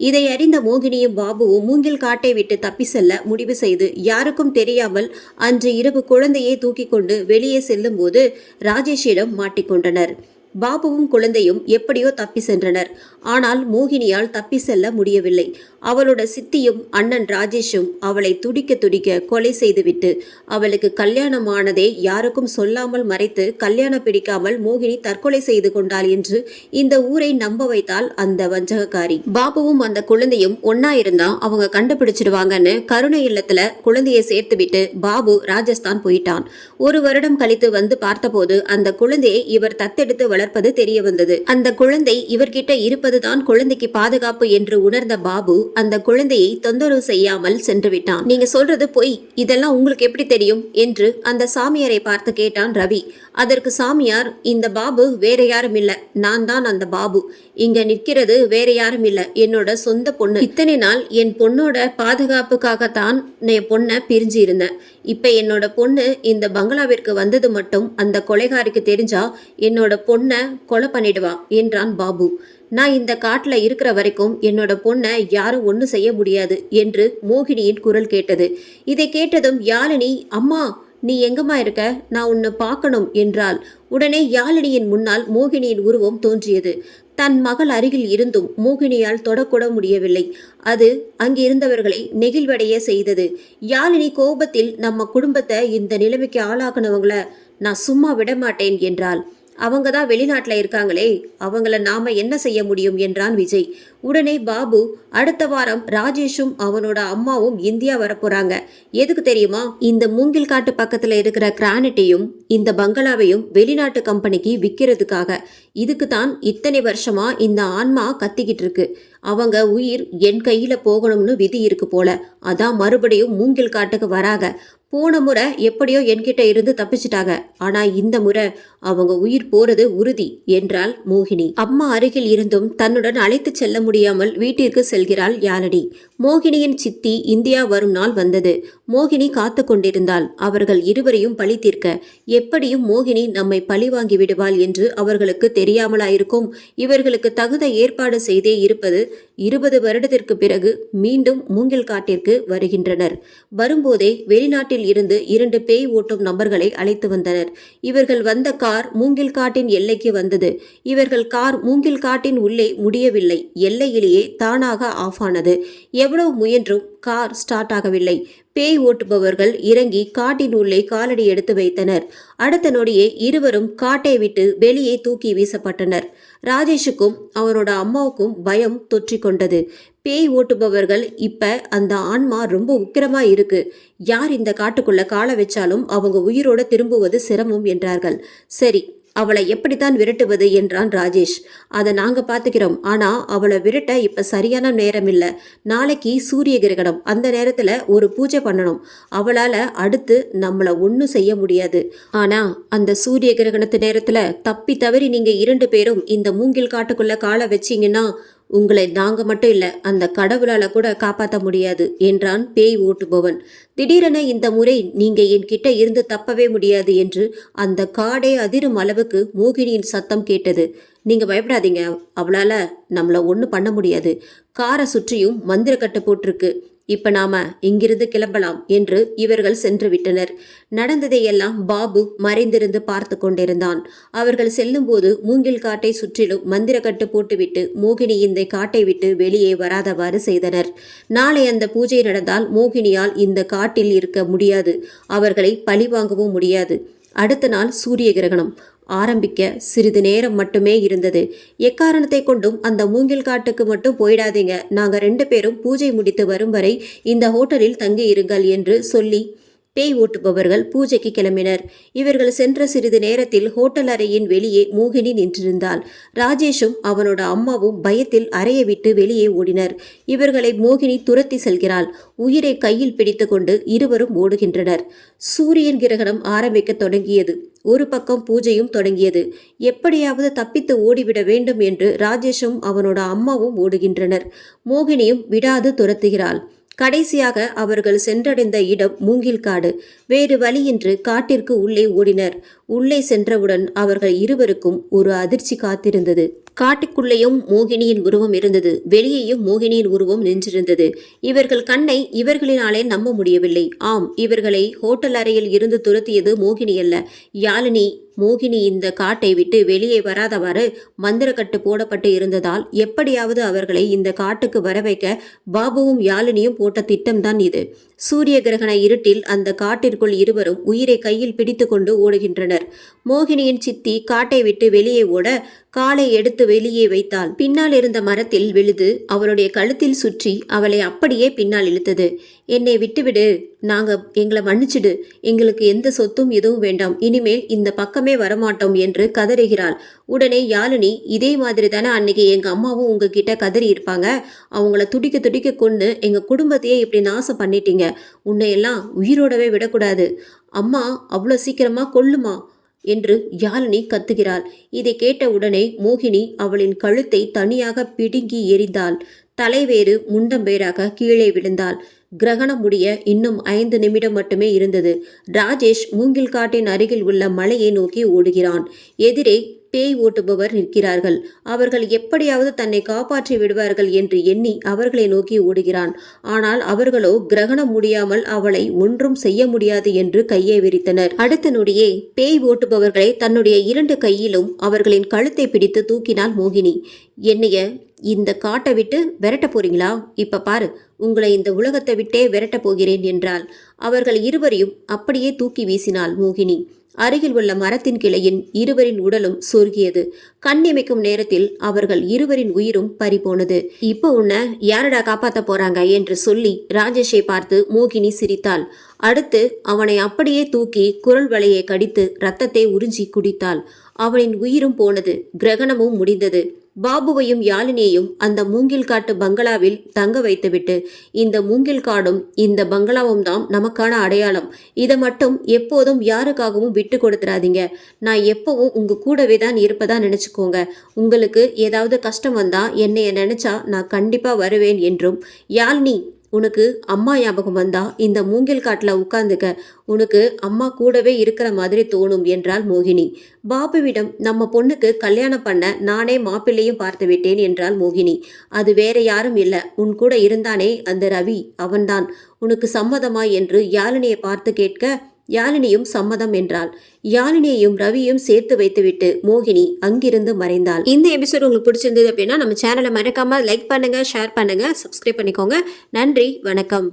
இதை அறிந்த மோகினியும் பாபுவும் மூங்கில் காட்டை விட்டு தப்பி செல்ல முடிவு செய்து யாருக்கும் தெரியாமல் அன்று இரவு குழந்தையை தூக்கி கொண்டு வெளியே செல்லும் போது ராஜேஷிடம் மாட்டிக்கொண்டனர். பாபுவும் குழந்தையும் எப்படியோ தப்பி சென்றனர். ஆனால் மோகினியால் தப்பி செல்ல முடியவில்லை. அவளோட சித்தியும் அண்ணன் ராஜேஷும் அவளை துடிக்க துடிக்க கொலை செய்துவிட்டு அவளுக்கு கல்யாணமானதே யாருக்கும் சொல்லாமல் மறைத்து கல்யாணம் பிடிக்காமல் மோகினி தற்கொலை செய்து கொண்டாள் என்று இந்த ஊரை நம்ப வைத்தாள் அந்த வஞ்சகக்காரி. பாபுவும் அந்த குழந்தையும் ஒன்னா இருந்தா அவங்க கண்டுபிடிச்சிடுவாங்கன்னு கருணை இல்லத்துல குழந்தையை சேர்த்து விட்டு பாபு ராஜஸ்தான் போயிட்டான். 1 வருடம் கழித்து வந்து பார்த்தபோது அந்த குழந்தையை இவர் தத்தெடுத்து வளர்ப்பது தெரிய வந்தது. அந்த குழந்தை இவர்கிட்ட இருப்பதுதான் குழந்தைக்கு பாதுகாப்பு என்று உணர்ந்த பாபு அந்த குழந்தையை தொந்தரவு செய்யாமல் சென்று விட்டான். நீங்க சொல்றது பொய், இதெல்லாம் உங்களுக்கு எப்படி தெரியும் என்று அந்த சாமியாரை பார்த்து கேட்டான் ரவி. அதற்கு சாமியார், இந்த பாபு வேற யாரும் இல்ல, நான் தான் அந்த பாபு. இங்க நிற்கிறது வேற யாரும் இல்ல, என்னோட சொந்த பொண்ணு. இத்தனை நாள் என் பொண்ணோட பாதுகாப்புக்காகத்தான் என் பொண்ணை பிரிஞ்சு இருந்தேன். இப்ப என்னோட பொண்ணு இந்த பங்களாவிற்கு வந்தது மட்டும் அந்த கொலைகாரிக்கு தெரிஞ்சா என்னோட பொண்ணை கொலை பண்ணிடுவா என்றான் பாபு. நான் இந்த காட்டுல இருக்கிற வரைக்கும் என்னோட பொண்ணை யாரும் ஒன்றும் செய்ய முடியாது என்று மோகினியின் குரல் கேட்டது. இதை கேட்டதும் யாழினி, அம்மா நீ எங்கம்மா இருக்க, நான் உன்னை பார்க்கணும் என்றாள். உடனே யாழினியின் முன்னால் மோகினியின் உருவம் தோன்றியது. தன் மகள் அருகில் இருந்தும் மோகினியால் தொடக்கூட முடியவில்லை. அது அங்கிருந்தவர்களை நெகிழ்வடைய செய்தது. யாழினி கோபத்தில், நம்ம குடும்பத்தை இந்த நிலைமைக்கு ஆளாக்குனவங்கள நான் சும்மா விடமாட்டேன் என்றாள். அவங்க தான் வெளிநாட்டில் இருக்காங்களே, அவங்கள நாம என்ன செய்ய முடியும் என்றான் விஜய். உடனே பாபு, அடுத்த வாரம் ராஜேஷும் அவனோட அம்மாவும் இந்தியா வரப்போறாங்க. எதுக்கு தெரியுமா? இந்த மூங்கில் காட்டு பக்கத்துல இருக்கிற கிரானைட்டையும் இந்த பங்களாவையும் வெளிநாட்டு கம்பெனிக்கு விற்கிறதுக்காக. இதுக்கு தான் இத்தனை வருஷமா இந்த ஆன்மா கத்திக்கிட்டு இருக்கு. அவங்க உயிர் என் கையில போகணும்னு விதி இருக்கு போல. அதான் மறுபடியும் மூங்கில் காட்டுக்கு வராங்க. போன முறை எப்படியோ என்கிட்ட இருந்து தப்பிச்சிட்டாங்க. ஆனா இந்த முறை அவங்க உயிர் போறது உறுதி என்றாள் மோகினி. அம்மா அருகில் இருந்தும் தன்னுடன் அழைத்து செல்ல முடியாமல் வீட்டிற்கு செல்கிறாள் யாழினி. மோகினியின் சித்தி இந்தியா வரும் நாள் வந்தது. மோகினி காத்து கொண்டிருந்தாள். அவர்கள் இருவரையும் பழி தீர்க்க. எப்படியும் மோகினி நம்மை பழி வாங்கி விடுவாள் என்று அவர்களுக்கு தெரியாமலாயிருக்கும். இவர்களுக்கு தகுந்த ஏற்பாடு செய்தே இருப்பது. 20 வருடத்திற்கு பிறகு மீண்டும் மூங்கில் காட்டிற்கு வருகின்றனர். வரும்போதே வெளிநாட்டில் இருந்து 2 பேய் ஓட்டும் நபர்களை அழைத்து வந்தனர். இவர்கள் வந்த கார் மூங்கில் காட்டின் எல்லைக்கு வந்தது. இவர்கள் கார் மூங்கில் காட்டின் உள்ளே முடியவில்லை. எல்லையிலேயே தானாக ஆஃப் ஆனது. எவ்வளவு முயன்றும் கார் ஸ்டார்ட் ஆகவில்லை. பேய் ஓட்டுபவர்கள் இறங்கி காட்டின் உள்ளே காலடி எடுத்து வைத்தனர். அடுத்த நொடியே இருவரும் காட்டை விட்டு வெளியே தூக்கி வீசப்பட்டனர். ராஜேஷுக்கும் அவனோட அம்மாவுக்கும் பயம் தொற்றிக்கொண்டது. பேய் ஓட்டுபவர்கள், இப்ப அந்த ஆன்மா ரொம்ப உக்கிரமா இருக்கு, யார் இந்த காட்டுக்குள்ள காலை வச்சாலும் அவங்க உயிரோட திரும்புவது சிரமம் என்றார்கள். சரி, அவளை எப்படித்தான் விரட்டுவது என்றான் ராஜேஷ். அதை நாங்க பாத்துக்கிறோம். ஆனா அவளை விரட்ட இப்ப சரியான நேரம் இல்ல. நாளைக்கு சூரிய கிரகணம். அந்த நேரத்துல ஒரு பூஜை பண்ணணும். அவளால அடுத்து நம்மள ஒன்னும் செய்ய முடியாது. ஆனா அந்த சூரிய கிரகணத்து நேரத்துல தப்பி தவறி நீங்க 2 பேரும் இந்த மூங்கில் காட்டுக்குள்ள காலை வச்சீங்கன்னா உங்களை நாங்க மட்டும் இல்ல, அந்த கடவுளால கூட காப்பாற்ற முடியாது என்றான் பேய் ஓட்டுபவன். திடீரென இந்த முறை நீங்க என்கிட்ட இருந்து தப்பவே முடியாது என்று அந்த காடே அதிரும் அளவுக்கு மோகினியின் சத்தம் கேட்டது. நீங்க பயப்படாதீங்க, அவளால நம்மள ஒன்றும் பண்ண முடியாது. காரை சுற்றியும் மந்திர கட்டு போட்டிருக்கு. இப்ப நாம இங்கிருந்து கிளம்பலாம் என்று இவர்கள் சென்று விட்டனர். நடந்ததையெல்லாம் பாபு மறைந்திருந்து பார்த்து கொண்டிருந்தான். அவர்கள் செல்லும்போது மூங்கில் காட்டை சுற்றிலும் மந்திரக்கட்டு போட்டுவிட்டு மோகினி இந்த காட்டை விட்டு வெளியே வராதவாறு செய்தனர். நாளை அந்த பூஜை நடந்தால் மோகினியால் இந்த காட்டில் இருக்க முடியாது. அவர்களை பழிவாங்கவும் முடியாது. அடுத்த நாள் சூரிய கிரகணம் ஆரம்பிக்க சிறிது நேரம் மட்டுமே இருந்தது. எக்காரணத்தை கொண்டும் அந்த மூங்கில் காட்டுக்கு மட்டும் போயிடாதீங்க, நாங்க 2 பேரும் பூஜை முடித்து வரும் வரை இந்த ஹோட்டலில் தங்கி இருங்கள் என்று சொல்லி பேய் ஓட்டுபவர்கள் பூஜைக்கு கிளம்பினர். இவர்கள் சென்ற சிறிது நேரத்தில் ஹோட்டல் அறையின் வெளியே மோகினி நின்றிருந்தாள். ராஜேஷும் அவனோட அம்மாவும் பயத்தில் அறையை விட்டு வெளியே ஓடினர். இவர்களை மோகினி துரத்தி செல்கிறாள். உயிரை கையில் பிடித்து கொண்டு இருவரும் ஓடுகின்றனர். சூரியன் கிரகணம் ஆரம்பிக்க தொடங்கியது. ஒரு பக்கம் பூஜையும் தொடங்கியது. எப்படியாவது தப்பித்து ஓடிவிட வேண்டும் என்று ராஜேஷும் அவனோட அம்மாவும் ஓடுகின்றனர். மோகினியும் விடாது துரத்துகிறாள். கடைசியாக அவர்கள் சென்றடைந்த இடம் மூங்கில் காடு. வேறு வழியின்றி காட்டிற்கு உள்ளே ஓடினர். உள்ளே சென்றவுடன் அவர்கள் இருவருக்கும் ஒரு அதிர்ச்சி காத்திருந்தது. காட்டுக்குள்ளேயும் மோகினியின் உருவம் இருந்தது, வெளியேயும் மோகினியின் உருவம் நின்றிருந்தது. இவர்கள் கண்ணை இவர்களினாலே நம்ப முடியவில்லை. ஆம், இவர்களை ஹோட்டல் அறையில் இருந்து துரத்தியது மோகினி அல்ல, யாழினி. மோகினி இந்த காட்டை விட்டு வெளியே வராதவாறு மந்திரக்கட்டு போடப்பட்டு இருந்ததால் எப்படியாவது அவர்களை இந்த காட்டுக்கு வர வைக்க பாபுவும் யாழினியும் போட்ட திட்டம்தான் இது. சூரிய கிரகண இருட்டில் அந்த காட்டிற்குள் இருவரும் உயிரை கையில் பிடித்து கொண்டு ஓடுகின்றனர். மோகினியின் சித்தி காட்டை விட்டு வெளியே ஓட காலை எடுத்து வெளியே வைத்தாள். பின்னால் இருந்த மரத்தில் விழுது அவளுடைய கழுத்தில் சுற்றி அவளை அப்படியே பின்னால் இழுத்தது. என்னை விட்டுவிடு, எங்களை மன்னிச்சிடு, எங்களுக்கு எந்த சொத்தும் எதுவும் வேண்டாம், இனிமேல் இந்த பக்கமே வரமாட்டோம் என்று கதறுகிறாள். உடனே யாழினி, இதே மாதிரி தானே அன்னைக்கு எங்க அம்மாவும் உங்ககிட்ட கதறி இருப்பாங்க, அவங்கள துடிக்க துடிக்க கொண்டு எங்க குடும்பத்தையே இப்படி நாசம் பண்ணிட்டீங்க, உன்னையெல்லாம் உயிரோடவே விடக்கூடாது, அம்மா அவ்வளோ சீக்கிரமா கொல்லுமா என்று யாழினி கத்துகிறாள். இதை கேட்ட உடனே மோகினி அவளின் கழுத்தை தனியாக பிடுங்கி எறிந்தாள். தலைவேறு முண்டம்பேராக கீழே விழுந்தாள். கிரகணம் முடிய இன்னும் 5 நிமிடம் மட்டுமே இருந்தது. ராஜேஷ் மூங்கில் காட்டின் அருகில் உள்ள மலையை நோக்கி ஓடுகிறான். எதிரே பேய் ஓட்டுபவர் நிற்கிறார்கள். அவர்கள் எப்படியாவது தன்னை காப்பாற்றி விடுவார்கள் என்று எண்ணி அவர்களை நோக்கி ஓடுகிறான். ஆனால் அவர்களோ கிரகணம் முடியாமல் அவளை ஒன்றும் செய்ய முடியாது என்று கையை விரித்தனர். அடுத்த நொடியே பேய் ஓட்டுபவர்களை தன்னுடைய 2 கையிலும் அவர்களின் கழுத்தை பிடித்து தூக்கினாள் மோகினி. என்னைய இந்த காட்டை விட்டு விரட்ட போறீங்களா? இப்ப பாரு, உங்களை இந்த உலகத்தை விட்டே விரட்ட போகிறேன் என்றாள். அவர்கள் இருவரையும் அப்படியே தூக்கி வீசினாள் மோகினி. அருகில் உள்ள மரத்தின் கிளையின் இருவரின் உடலும் சொருகியது. கண்ணிமைக்கும் நேரத்தில் அவர்கள் இருவரின் உயிரும் பறிபோனது. இப்போ உன்னை யாரடா காப்பாற்ற போறாங்க என்று சொல்லி ராஜேஷை பார்த்து மோகினி சிரித்தாள். அடுத்து அவனை அப்படியே தூக்கி குரல் வளையை கடித்து ரத்தத்தை உறிஞ்சி குடித்தாள். அவனின் உயிரும் போனது. கிரகணமும் முடிந்தது. பாபுவையும் யாழினியையும் அந்த மூங்கில் காட்டு பங்களாவில் தங்க வைத்துவிட்டு, இந்த மூங்கில் காடும் இந்த பங்களாவும் தான் நமக்கான அடையாளம், இதை மட்டும் எப்போதும் யாருக்காகவும் விட்டு கொடுத்துடாதீங்க, நான் எப்பவும் உங்க கூடவே தான் இருப்பதா நினைச்சுக்கோங்க, உங்களுக்கு ஏதாவது கஷ்டம் வந்தா என்னைய நினைச்சா நான் கண்டிப்பா வருவேன் என்றும், யாழினி உனக்கு அம்மா ஞாபகம் வந்தா இந்த மூங்கில் காட்டில் உட்கார்ந்துக்க, உனக்கு அம்மா கூடவே இருக்கிற மாதிரி தோணும் என்றாள் மோகினி. பாபுவிடம் நம்ம பொண்ணுக்கு கல்யாணம் பண்ண நானே மாப்பிள்ளையும் பார்த்து விட்டேன் என்றாள் மோகினி. அது வேற யாரும் இல்லை, உன் கூட இருந்தானே அந்த ரவி, அவன்தான். உனக்கு சம்மதமா என்று யாழினியை பார்த்து கேட்க யாழினியும் சம்மதம் என்றாள். யாழினியையும் ரவியும் சேர்த்து வைத்துவிட்டு மோகினி அங்கிருந்து மறைந்தாள். இந்த எபிசோட் உங்களுக்கு பிடிச்சிருந்தது அப்படின்னா நம்ம சேனலை மறக்காம லைக் பண்ணுங்க, ஷேர் பண்ணுங்க, சப்ஸ்கிரைப் பண்ணிக்கோங்க. நன்றி, வணக்கம்.